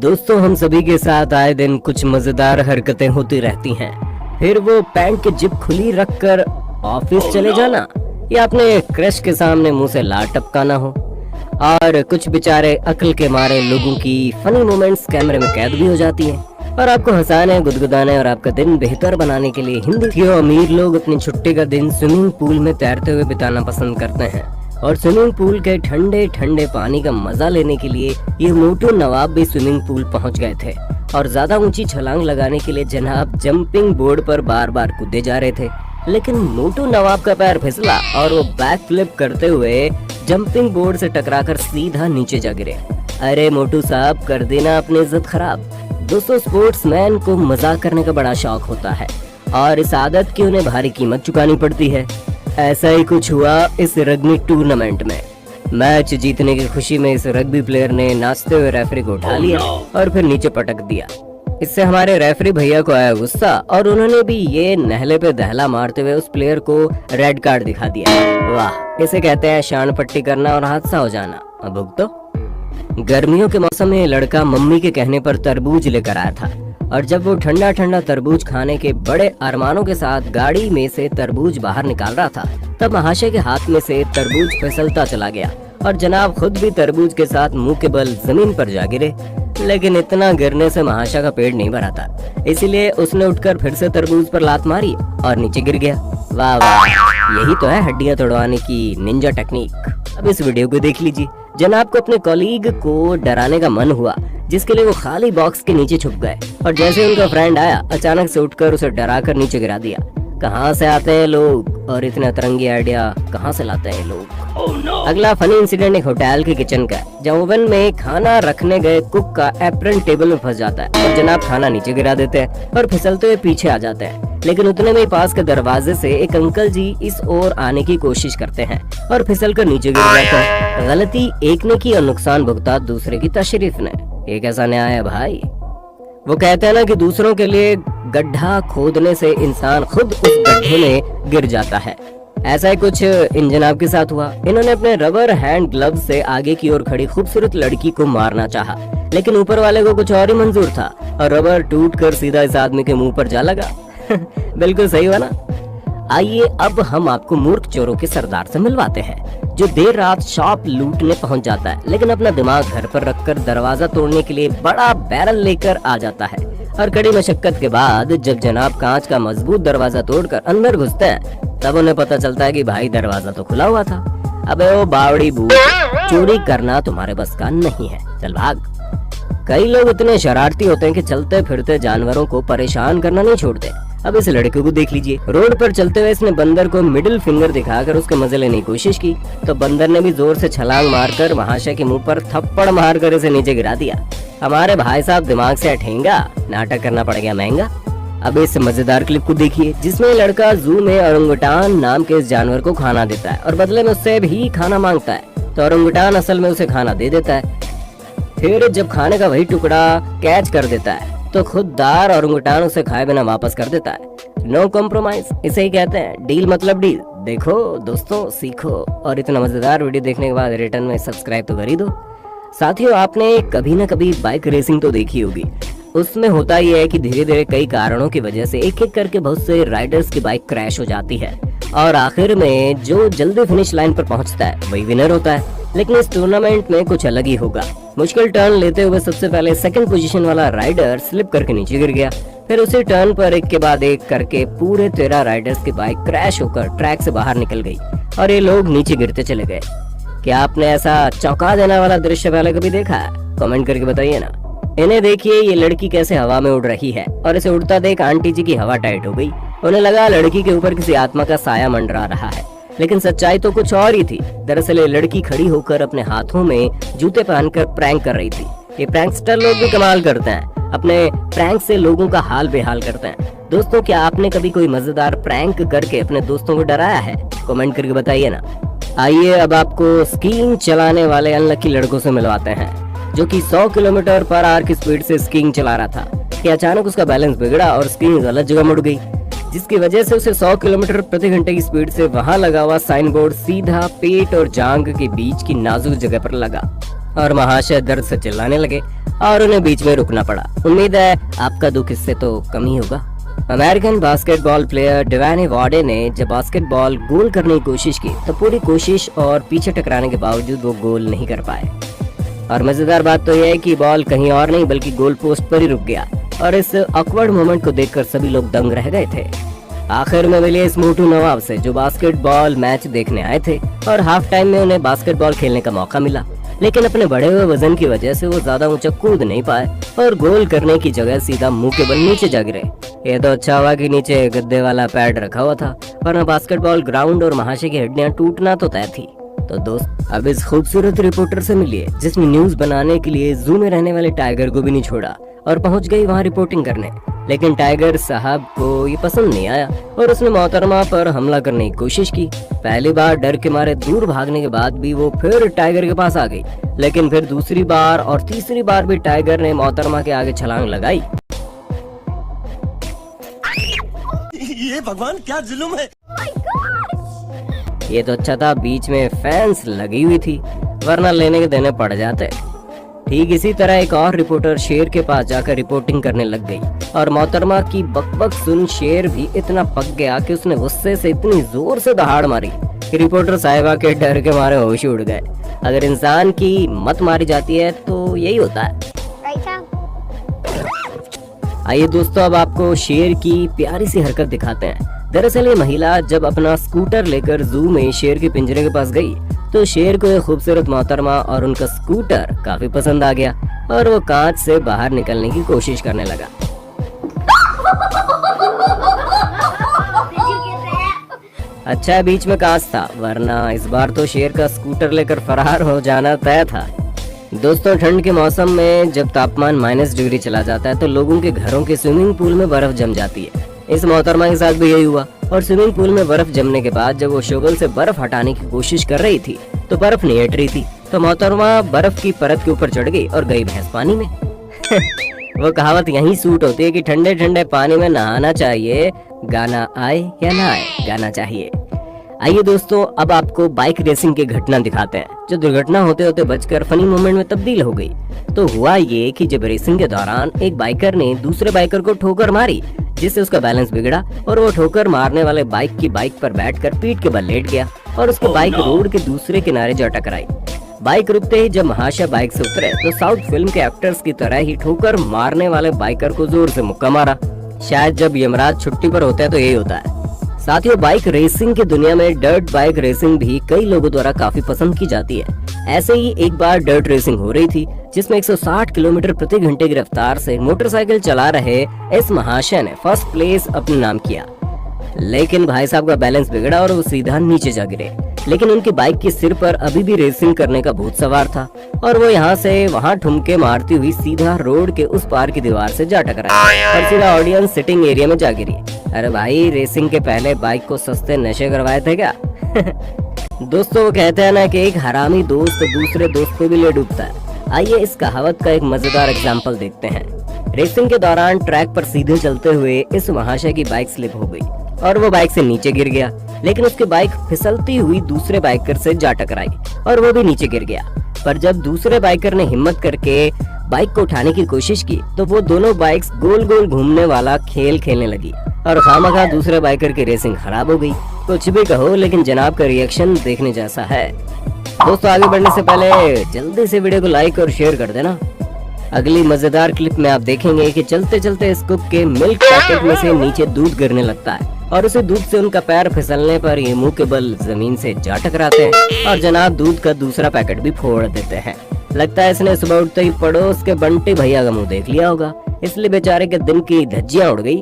दोस्तों, हम सभी के साथ आए दिन कुछ मजेदार हरकतें होती रहती हैं। फिर वो पैंट की जिप खुली रखकर ऑफिस चले जाना या अपने क्रश के सामने मुंह से लार टपकाना हो, और कुछ बेचारे अक्ल के मारे लोगों की फनी मोमेंट्स कैमरे में कैद भी हो जाती हैं। और आपको हंसाने, गुदगुदाने और आपका दिन बेहतर बनाने के लिए हिंदी के अमीर लोग अपनी छुट्टी का दिन स्विमिंग पूल में तैरते हुए बिताना पसंद करते हैं। और स्विमिंग पूल के ठंडे ठंडे पानी का मजा लेने के लिए ये मोटू नवाब भी स्विमिंग पूल पहुंच गए थे। और ज्यादा ऊंची छलांग लगाने के लिए जनाब जंपिंग बोर्ड पर बार बार कूदे जा रहे थे, लेकिन मोटू नवाब का पैर फिसला और वो बैक फ्लिप करते हुए जंपिंग बोर्ड से टकराकर सीधा नीचे जा गिरे। अरे मोटू साहब, कर देना अपनी इज्जत खराब। दोस्तों, स्पोर्ट्समैन को मजाक करने का बड़ा शौक होता है और इस आदत की उन्हें भारी कीमत चुकानी पड़ती है। ऐसा ही कुछ हुआ इस रग्बी टूर्नामेंट में। मैच जीतने की खुशी में इस रग्बी प्लेयर ने नाचते हुए रेफरी को उठा लिया और फिर नीचे पटक दिया। इससे हमारे रेफरी भैया को आया गुस्सा और उन्होंने भी ये नहले पे दहला मारते हुए उस प्लेयर को रेड कार्ड दिखा दिया। वाह, इसे कहते हैं शान पट्टी करना और हादसा हो जाना। अब भुगतो। गर्मियों के मौसम में लड़का मम्मी के कहने पर तरबूज लेकर आया था, और जब वो ठंडा ठंडा तरबूज खाने के बड़े अरमानों के साथ गाड़ी में से तरबूज बाहर निकाल रहा था, तब महाशय के हाथ में से तरबूज फिसलता चला गया और जनाब खुद भी तरबूज के साथ मुंह के बल जमीन पर जा गिरे। लेकिन इतना गिरने से महाशय का पेट नहीं भरा था, इसीलिए उसने उठकर फिर से तरबूज पर लात मारी और नीचे गिर गया। वाह वाह, यही तो है हड्डियां तोड़वाने की निंजा टेक्निक। अब इस वीडियो को देख लीजिए। जनाब को अपने कॉलीग को डराने का मन हुआ, जिसके लिए वो खाली बॉक्स के नीचे छुप गए, और जैसे उनका फ्रेंड आया अचानक से उठकर उसे डराकर नीचे गिरा दिया। कहाँ से आते हैं लोग और इतने अतरंगी आइडिया कहाँ से लाते हैं लोग। अगला फनी इंसिडेंट एक होटल के किचन का है, जहाँ ओवन में खाना रखने गए कुक का एप्रन टेबल में फंस जाता है और जनाब खाना नीचे गिरा देते हैं और फिसलते हुए पीछे आ जाते हैं। लेकिन उतने में पास के दरवाजे से एक अंकल जी इस ओर आने की कोशिश करते हैं और फिसल कर नीचे गिर जाते हैं। गलती एक ने की और नुकसान भुगता दूसरे की तशरीफ ने। ये कैसा न्याय है भाई। वो कहते हैं ना कि दूसरों के लिए गड्ढा खोदने से इंसान खुद उस गड्ढे में गिर जाता है। ऐसा ही कुछ इन जनाब के साथ हुआ। इन्होंने अपने रबर हैंड ग्लव से आगे की ओर खड़ी खूबसूरत लड़की को मारना चाहा, लेकिन ऊपर वाले को कुछ और ही मंजूर था और रबर टूटकर सीधा इस आदमी के मुंह पर जा लगा। बिल्कुल सही हुआ ना। आइए अब हम आपको मूर्ख चोरों के सरदार से मिलवाते हैं, जो देर रात शॉप लूटने पहुंच जाता है, लेकिन अपना दिमाग घर पर रखकर दरवाजा तोड़ने के लिए बड़ा बैरल लेकर आ जाता है। और कड़ी मशक्कत के बाद जब जनाब कांच का मजबूत दरवाजा तोड़कर अंदर घुसते हैं, तब उन्हें पता चलता है कि भाई दरवाजा तो खुला हुआ था। अबे ओ बावड़ी बू, चोरी करना तुम्हारे बस का नहीं है, चल भाग। कई लोग इतने शरारती होते हैं कि चलते फिरते जानवरों को परेशान करना नहीं छोड़ते। अब इस लड़के को देख लीजिए। रोड पर चलते हुए इसने बंदर को मिडिल फिंगर दिखाकर उसके मजे लेने की कोशिश की, तो बंदर ने भी जोर से छलांग मारकर महाशय के मुंह पर थप्पड़ मारकर इसे नीचे गिरा दिया। हमारे भाई साहब दिमाग से हटेंगा, नाटक करना पड़ गया महंगा। अब इस मजेदार क्लिप को देखिए, जिसमें लड़का जू में औरंगुटान नाम के इस जानवर को खाना देता है और बदले में उससे भी खाना मांगता है, तो औरंगुटान असल में उसे खाना दे देता है। फिर जब खाने का वही टुकड़ा कैच कर देता है, तो खुददार औरंगुटान उसे खाए बिना वापस कर देता है। नो कॉम्प्रोमाइज, इसे ही कहते हैं डील मतलब डील। देखो दोस्तों, सीखो। और इतना मजेदार वीडियो देखने के बाद रिटर्न में सब्सक्राइब तो कर ही दो। साथियों, आपने कभी न कभी बाइक रेसिंग तो देखी होगी। उसमें होता यह है कि धीरे धीरे कई कारणों की वजह से एक एक करके बहुत से राइडर्स की बाइक क्रैश हो जाती है, और आखिर में जो जल्दी फिनिश लाइन पर पहुंचता है वही विनर होता है। लेकिन इस टूर्नामेंट में कुछ अलग ही होगा। मुश्किल टर्न लेते हुए सबसे पहले सेकंड पोजीशन वाला राइडर स्लिप करके नीचे गिर गया। फिर उसी टर्न पर एक के बाद एक करके पूरे 13 राइडर्स की बाइक क्रैश होकर ट्रैक से बाहर निकल गई और ये लोग नीचे गिरते चले गए। क्या आपने ऐसा चौंका देने वाला दृश्य पहले कभी देखा है? कमेंट करके बताइए ना। इन्हें देखिए, ये लड़की कैसे हवा में उड़ रही है, और इसे उड़ता देख आंटी जी की हवा टाइट हो गई। उन्हें लगा लड़की के ऊपर किसी आत्मा का साया मंडरा रहा है, लेकिन सच्चाई तो कुछ और ही थी। दरअसल ये लड़की खड़ी होकर अपने हाथों में जूते पहनकर प्रैंक कर रही थी। ये प्रैंकस्टर लोग भी कमाल करते हैं, अपने प्रैंक से लोगों का हाल बेहाल करते हैं। दोस्तों, क्या आपने कभी कोई मजेदार प्रैंक करके अपने दोस्तों को डराया है? कमेंट करके बताइए ना। आइए अब आपको स्कीइंग चलाने वाले अनलकी लड़कों से मिलवाते हैं, जो कि 100 किलोमीटर पर आवर की स्पीड से स्कीइंग चला रहा था कि अचानक उसका बैलेंस बिगड़ा और स्कीइंग गलत जगह मुड़ गई, जिसकी वजह से उसे 100 किलोमीटर प्रति घंटे की स्पीड से वहां लगा हुआ साइन बोर्ड सीधा पेट और जांघ के बीच की नाजुक जगह पर लगा और महाशय दर्द से चिल्लाने लगे। और उन्हें बीच में रुकना पड़ा। उम्मीद है आपका दुख इससे तो कम ही होगा। अमेरिकन बास्केटबॉल प्लेयर डेवाने वार्डे ने जब बास्केटबॉल गोल करने की कोशिश की तो पूरी कोशिश और पीछे टकराने के बावजूद वो गोल नहीं कर पाए। और मजेदार बात तो यह है कि बॉल कहीं और नहीं बल्कि गोल पोस्ट पर ही रुक गया और इस ऑकवर्ड मोमेंट को देखकर सभी लोग दंग रह गए थे। आखिर में मिले इस मोटू नवाब से जो बास्केटबॉल मैच देखने आए थे और हाफ टाइम में उन्हें बास्केटबॉल खेलने का मौका मिला, लेकिन अपने बढ़े हुए वजन की वजह से वो ज्यादा ऊंचा कूद नहीं पाए और गोल करने की जगह सीधा मुंह के बल नीचे जा गिरे। ये तो अच्छा हुआ कि नीचे गद्दे वाला पैड रखा हुआ था, वरना बास्केटबॉल ग्राउंड और महाशय की हड्डियां टूटना तो तय थी। तो दोस्त अब इस खूबसूरत रिपोर्टर से मिलिए जिसने न्यूज बनाने के लिए जू में रहने वाले टाइगर को भी नहीं छोड़ा और पहुंच गई वहां रिपोर्टिंग करने। लेकिन टाइगर साहब को ये पसंद नहीं आया और उसने मोहतरमा पर हमला करने की कोशिश की। पहली बार डर के मारे दूर भागने के बाद भी वो फिर टाइगर के पास आ गई, लेकिन फिर दूसरी बार और तीसरी बार भी टाइगर ने मोहतरमा के आगे छलांग लगाई। ये भगवान क्या जुल्म है। ये तो अच्छा था बीच में फैंस लगी हुई थी, वरना लेने के देने पड़ जाते। ठीक इसी तरह एक और रिपोर्टर शेर के पास जाकर रिपोर्टिंग करने लग गई और मोहतरमा की बकबक सुन शेर भी इतना पक गया कि उसने गुस्से से इतनी जोर से दहाड़ मारी कि रिपोर्टर साहिबा के डर के मारे होश उड़ गए। अगर इंसान की मत मारी जाती है तो यही होता है। आइए दोस्तों अब आपको शेर की प्यारी सी हरकत दिखाते हैं। दरअसल ये महिला जब अपना स्कूटर लेकर जू में शेर के पिंजरे के पास गई तो शेर को एक खूबसूरत मोहतरमा और उनका स्कूटर काफी पसंद आ गया और वो कांच से बाहर निकलने की कोशिश करने लगा। अच्छा बीच में कांच था, वरना इस बार तो शेर का स्कूटर लेकर फरार हो जाना तय था। दोस्तों ठंड के मौसम में जब तापमान -डिग्री चला जाता है तो लोगों के घरों के स्विमिंग पूल में बर्फ जम जाती है। इस मोहतरमा के साथ भी यही हुआ और स्विमिंग पूल में बर्फ जमने के बाद जब वो शोगल से बर्फ हटाने की कोशिश कर रही थी तो बर्फ नहीं हट रही थी, तो मोहतरमा बर्फ की परत के ऊपर चढ़ गई और गई भैंस पानी में। वो कहावत यही सूट होती है कि ठंडे ठंडे पानी में नहाना चाहिए, गाना आए या ना आए, गाना चाहिए। आइए दोस्तों अब आपको बाइक रेसिंग की घटना दिखाते हैं जो दुर्घटना होते होते बचकर फनी मोमेंट में तब्दील हो गई। तो हुआ ये कि जब रेसिंग के दौरान एक बाइकर ने दूसरे बाइकर को ठोकर मारी जिससे उसका बैलेंस बिगड़ा और वो ठोकर मारने वाले बाइक की बाइक पर बैठकर पीठ के बल लेट गया और उसकी बाइक रोड के दूसरे किनारे जा टकराई। बाइक रुकते ही जब महाशय बाइक से उतरे तो साउथ फिल्म के एक्टर्स की तरह ही ठोकर मारने वाले बाइकर को जोर से मुक्का मारा। शायद जब यमराज छुट्टी पर होता है तो यही होता है। साथियों बाइक रेसिंग की दुनिया में डर्ट बाइक रेसिंग भी कई लोगों द्वारा काफी पसंद की जाती है। ऐसे ही एक बार डर्ट रेसिंग हो रही थी जिसमें 160 किलोमीटर प्रति घंटे की रफ्तार से मोटरसाइकिल चला रहे इस महाशय ने फर्स्ट प्लेस अपने नाम किया, लेकिन भाई साहब का बैलेंस बिगड़ा और वो सीधा नीचे जा गिरे। लेकिन उनकी बाइक के सिर पर अभी भी रेसिंग करने का भूत सवार था और वो यहाँ से वहाँ ठुमके मारती हुई सीधा रोड के उस पार की दीवार से जा टकराई और सीधा ऑडियंस सिटिंग एरिया में जा गिरी। अरे भाई रेसिंग के पहले बाइक को सस्ते नशे करवाए थे क्या? दोस्तों वो कहते हैं ना कि एक हरामी दोस्त दूसरे दोस्त को भी ले डूबता है। आइए इस कहावत का एक मजेदार एग्जाम्पल देखते हैं। रेसिंग के दौरान ट्रैक पर सीधे चलते हुए इस महाशय की बाइक स्लिप हो गई और वो बाइक से नीचे गिर गया, लेकिन उसकी बाइक फिसलती हुई दूसरे बाइकर से जा टकराई और वो भी नीचे गिर गया। पर जब दूसरे बाइकर ने हिम्मत करके बाइक को उठाने की कोशिश की तो वो दोनों बाइक्स गोल गोल घूमने वाला खेल खेलने लगी और खामखा दूसरे बाइकर की रेसिंग खराब हो गई। कुछ भी कहो लेकिन जनाब का रिएक्शन देखने जैसा है। दोस्तों आगे बढ़ने से पहले जल्दी से वीडियो को लाइक और शेयर कर देना। अगली मजेदार क्लिप में आप देखेंगे कि चलते चलते स्कूप के मिल्क पैकेट में से नीचे दूध गिरने लगता है और उसे दूध से उनका पैर फिसलने पर ये मुंह के बल जमीन से जा टकराते हैं और जनाब दूध का दूसरा पैकेट भी फोड़ देते हैं। लगता है इसने सुबह उठते ही पड़ोस के बंटी भैया का मुंह देख लिया होगा, इसलिए बेचारे के दिन की धज्जियां उड़ गई।